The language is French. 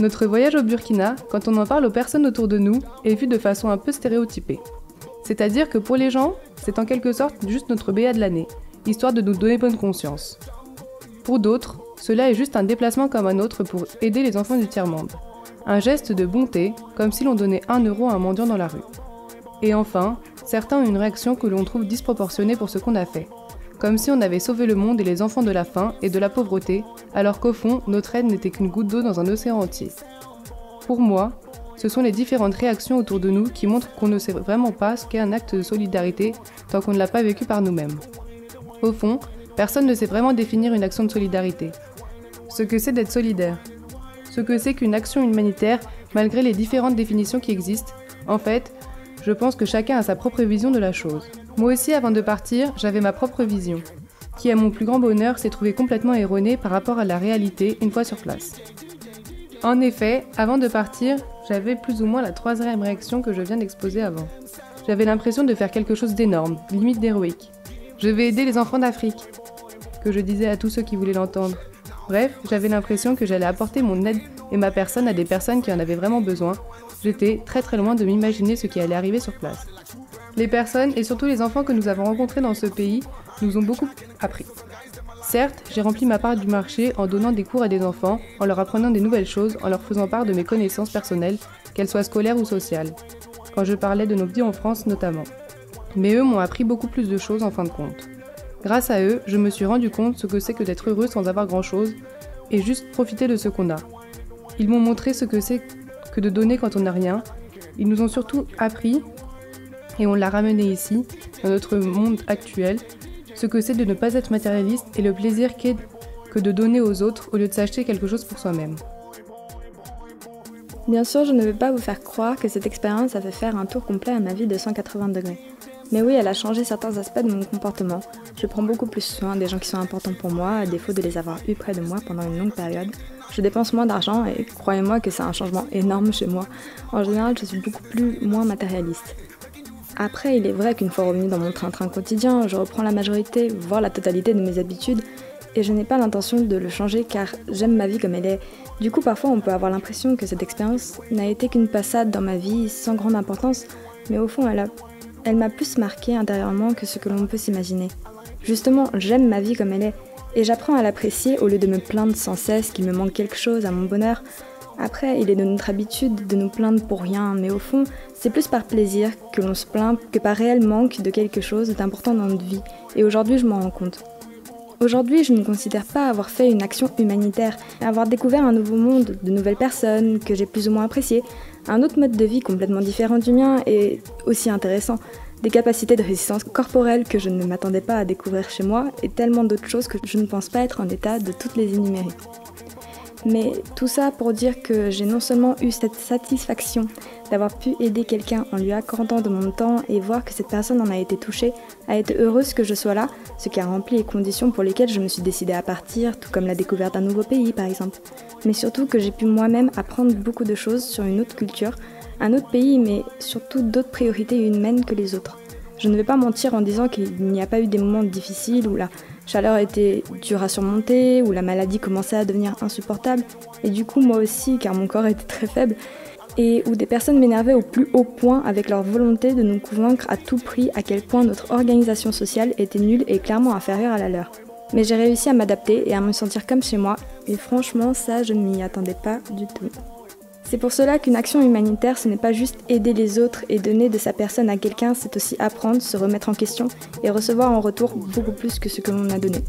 Notre voyage au Burkina, quand on en parle aux personnes autour de nous, est vu de façon un peu stéréotypée. C'est-à-dire que pour les gens, c'est en quelque sorte juste notre BA de l'année, histoire de nous donner bonne conscience. Pour d'autres, cela est juste un déplacement comme un autre pour aider les enfants du tiers-monde. Un geste de bonté, comme si l'on donnait 1 euro à un mendiant dans la rue. Et enfin, certains ont une réaction que l'on trouve disproportionnée pour ce qu'on a fait. Comme si on avait sauvé le monde et les enfants de la faim et de la pauvreté, alors qu'au fond, notre aide n'était qu'une goutte d'eau dans un océan entier. Pour moi, ce sont les différentes réactions autour de nous qui montrent qu'on ne sait vraiment pas ce qu'est un acte de solidarité tant qu'on ne l'a pas vécu par nous-mêmes. Au fond, personne ne sait vraiment définir une action de solidarité. Ce que c'est d'être solidaire. Ce que c'est qu'une action humanitaire, malgré les différentes définitions qui existent, en fait, je pense que chacun a sa propre vision de la chose. Moi aussi, avant de partir, j'avais ma propre vision, qui à mon plus grand bonheur s'est trouvée complètement erronée par rapport à la réalité une fois sur place. En effet, avant de partir, j'avais plus ou moins la 3e réaction que je viens d'exposer avant. J'avais l'impression de faire quelque chose d'énorme, limite d'héroïque. Je vais aider les enfants d'Afrique, que je disais à tous ceux qui voulaient l'entendre. Bref, j'avais l'impression que j'allais apporter mon aide et ma personne à des personnes qui en avaient vraiment besoin. J'étais très très loin de m'imaginer ce qui allait arriver sur place. Les personnes, et surtout les enfants que nous avons rencontrés dans ce pays, nous ont beaucoup appris. Certes, j'ai rempli ma part du marché en donnant des cours à des enfants, en leur apprenant des nouvelles choses, en leur faisant part de mes connaissances personnelles, qu'elles soient scolaires ou sociales. Quand je parlais de nos vies en France notamment. Mais eux m'ont appris beaucoup plus de choses en fin de compte. Grâce à eux, je me suis rendu compte ce que c'est que d'être heureux sans avoir grand-chose et juste profiter de ce qu'on a. Ils m'ont montré ce que c'est que de donner quand on n'a rien. Ils nous ont surtout appris, et on l'a ramené ici, dans notre monde actuel, ce que c'est de ne pas être matérialiste et le plaisir qu'est que de donner aux autres au lieu de s'acheter quelque chose pour soi-même. Bien sûr, je ne veux pas vous faire croire que cette expérience a fait faire un tour complet à ma vie de 180 degrés. Mais oui, elle a changé certains aspects de mon comportement. Je prends beaucoup plus soin des gens qui sont importants pour moi, à défaut de les avoir eus près de moi pendant une longue période. Je dépense moins d'argent et croyez-moi que c'est un changement énorme chez moi. En général, je suis beaucoup moins matérialiste. Après, il est vrai qu'une fois revenue dans mon train-train quotidien, je reprends la majorité, voire la totalité de mes habitudes, et je n'ai pas l'intention de le changer car j'aime ma vie comme elle est. Du coup, parfois, on peut avoir l'impression que cette expérience n'a été qu'une passade dans ma vie sans grande importance, mais au fond, elle m'a plus marquée intérieurement que ce que l'on peut s'imaginer. Justement, j'aime ma vie comme elle est, et j'apprends à l'apprécier au lieu de me plaindre sans cesse qu'il me manque quelque chose à mon bonheur. Après, il est de notre habitude de nous plaindre pour rien, mais au fond, c'est plus par plaisir que l'on se plaint que par réel manque de quelque chose d'important dans notre vie, et aujourd'hui je m'en rends compte. Aujourd'hui, je ne considère pas avoir fait une action humanitaire, avoir découvert un nouveau monde, de nouvelles personnes que j'ai plus ou moins appréciées, un autre mode de vie complètement différent du mien et aussi intéressant, des capacités de résistance corporelle que je ne m'attendais pas à découvrir chez moi et tellement d'autres choses que je ne pense pas être en état de toutes les énumérer. Mais tout ça pour dire que j'ai non seulement eu cette satisfaction d'avoir pu aider quelqu'un en lui accordant de mon temps et voir que cette personne en a été touchée, a été heureuse que je sois là, ce qui a rempli les conditions pour lesquelles je me suis décidée à partir, tout comme la découverte d'un nouveau pays par exemple. Mais surtout que j'ai pu moi-même apprendre beaucoup de choses sur une autre culture, un autre pays, mais surtout d'autres priorités humaines que les autres. Je ne vais pas mentir en disant qu'il n'y a pas eu des moments difficiles où la chaleur était dure à surmonter, où la maladie commençait à devenir insupportable, et du coup moi aussi car mon corps était très faible, et où des personnes m'énervaient au plus haut point avec leur volonté de nous convaincre à tout prix à quel point notre organisation sociale était nulle et clairement inférieure à la leur. Mais j'ai réussi à m'adapter et à me sentir comme chez moi, et franchement ça je ne m'y attendais pas du tout. C'est pour cela qu'une action humanitaire, ce n'est pas juste aider les autres et donner de sa personne à quelqu'un, c'est aussi apprendre, se remettre en question et recevoir en retour beaucoup plus que ce que l'on a donné.